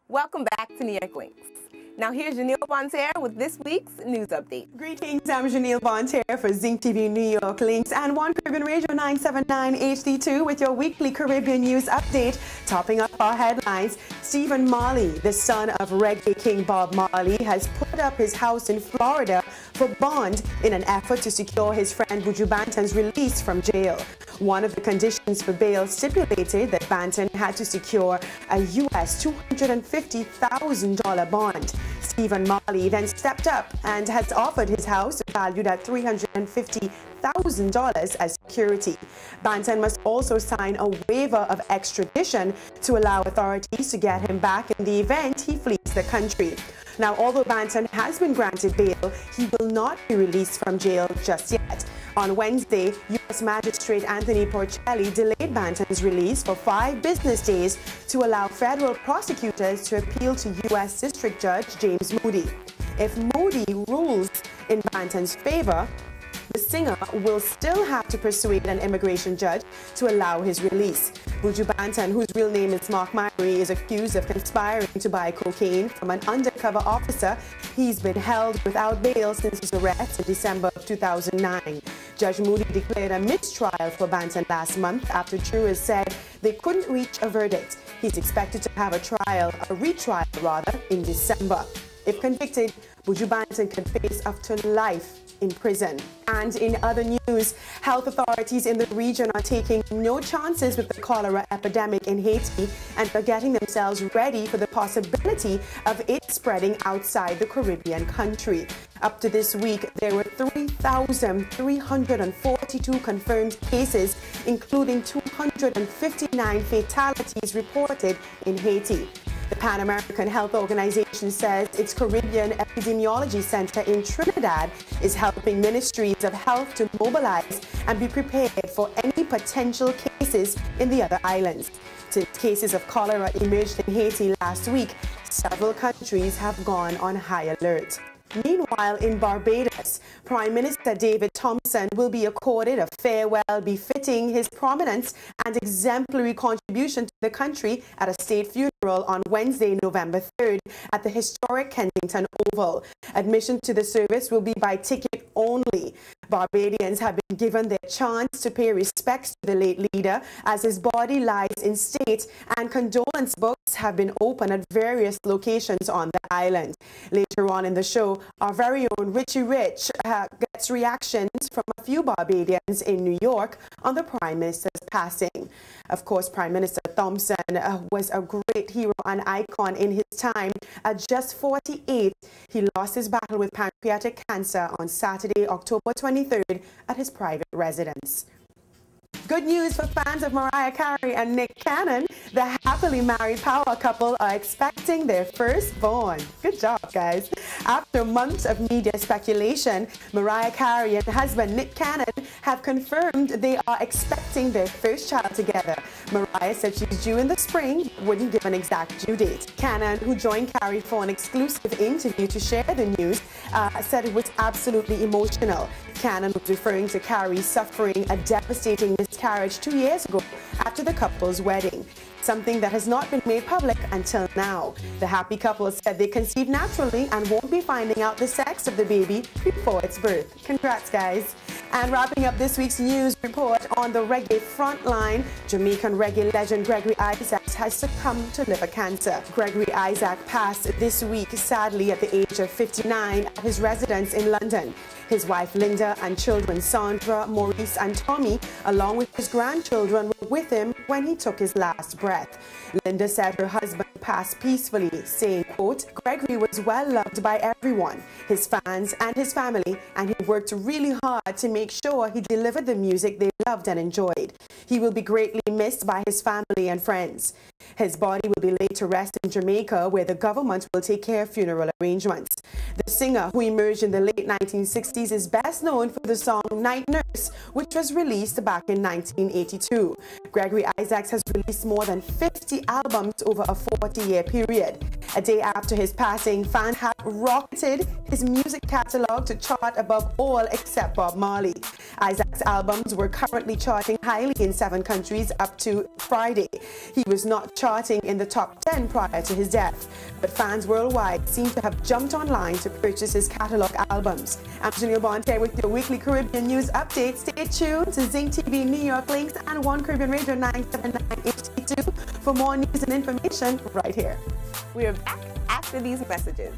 Welcome back to New York Links. Now here's Janelle Bonterre with this week's news update. Greetings, I'm Janelle Bonterre for Zync TV New York Links and One Caribbean Radio 979 HD2 with your weekly Caribbean news update. Topping up our headlines, Stephen Marley, the son of reggae king Bob Marley, has put up his house in Florida for bond in an effort to secure his friend Buju Banton's release from jail. One of the conditions for bail stipulated that Banton had to secure a U.S. $250,000 bond. Stephen Marley then stepped up and has offered his house, valued at $350,000 as security. Banton must also sign a waiver of extradition to allow authorities to get him back in the event he flees the country. Now, although Banton has been granted bail, he will not be released from jail just yet. On Wednesday, U.S. Magistrate Anthony Porcelli delayed Banton's release for 5 business days to allow federal prosecutors to appeal to U.S. District Judge James Moody. If Moody rules in Banton's favor, the singer will still have to persuade an immigration judge to allow his release. Buju Banton, whose real name is Mark Myrie, is accused of conspiring to buy cocaine from an undercover officer. He's been held without bail since his arrest in December of 2009. Judge Moody declared a mistrial for Banton last month after jurors said they couldn't reach a verdict. He's expected to have a retrial in December. If convicted, Buju Banton could face up to life in prison. And in other news, health authorities in the region are taking no chances with the cholera epidemic in Haiti and are getting themselves ready for the possibility of it spreading outside the Caribbean country. Up to this week, there were 3,342 confirmed cases, including 259 fatalities reported in Haiti. The Pan American Health Organization says its Caribbean Epidemiology Center in Trinidad is helping ministries of health to mobilize and be prepared for any potential cases in the other islands. Since cases of cholera emerged in Haiti last week, several countries have gone on high alert. Meanwhile, in Barbados, Prime Minister David Thompson will be accorded a farewell befitting his prominence and exemplary contribution to the country at a state funeral on Wednesday, November 3rd at the historic Kensington Oval. Admission to the service will be by ticket only. Barbadians have been given their chance to pay respects to the late leader as his body lies in state, and condolence books have been opened at various locations on the island. Later on in the show, our very own Richie Rich gets reactions from a few Barbadians in New York on the Prime Minister's passing. Of course, Prime Minister Thompson was a great hero and icon in his time. At just 48, he lost his battle with pancreatic cancer on Saturday, October 23rd at his private residence. Good news for fans of Mariah Carey and Nick Cannon. The happily married power couple are expecting their firstborn. Good job, guys. After months of media speculation, Mariah Carey and husband Nick Cannon have confirmed they are expecting their first child together. Mariah said she's due in the spring, wouldn't give an exact due date. Cannon, who joined Carey for an exclusive interview to share the news, said it was absolutely emotional. Cannon was referring to Carey suffering a devastating miscarriage 2 years ago after the couple's wedding, something that has not been made public until now. The happy couple said they conceived naturally and won't be finding out the sex of the baby before its birth. Congrats, guys. And wrapping up this week's news report on the reggae frontline, Jamaican reggae legend Gregory Isaac has succumbed to liver cancer. Gregory Isaac passed this week, sadly, at the age of 59 at his residence in London. His wife Linda and children Sandra, Maurice and Tommy, along with his grandchildren, were with him when he took his last breath. Linda said her husband passed peacefully, saying, quote, "Gregory was well loved by everyone, his fans and his family, and he worked really hard to make sure he delivered the music they loved and enjoyed. He will be greatly missed by his family and friends." His body will be laid to rest in Jamaica, where the government will take care of funeral arrangements. The singer, who emerged in the late 1960s, is best known for the song Night Nurse, Paris, which was released back in 1982. Gregory Isaacs has released more than 50 albums over a 40-year period. A day after his passing, fans have rocketed his music catalog to chart above all except Bob Marley. Isaacs' albums were currently charting highly in 7 countries up to Friday. He was not charting in the top 10 prior to his death, but fans worldwide seem to have jumped online to purchase his catalog albums. I'm Janelle Bonte with your weekly Caribbean news update. Stay tuned to Zync TV New York links and One Caribbean Radio 979 HD2 for more news and information right here. We are back after these messages.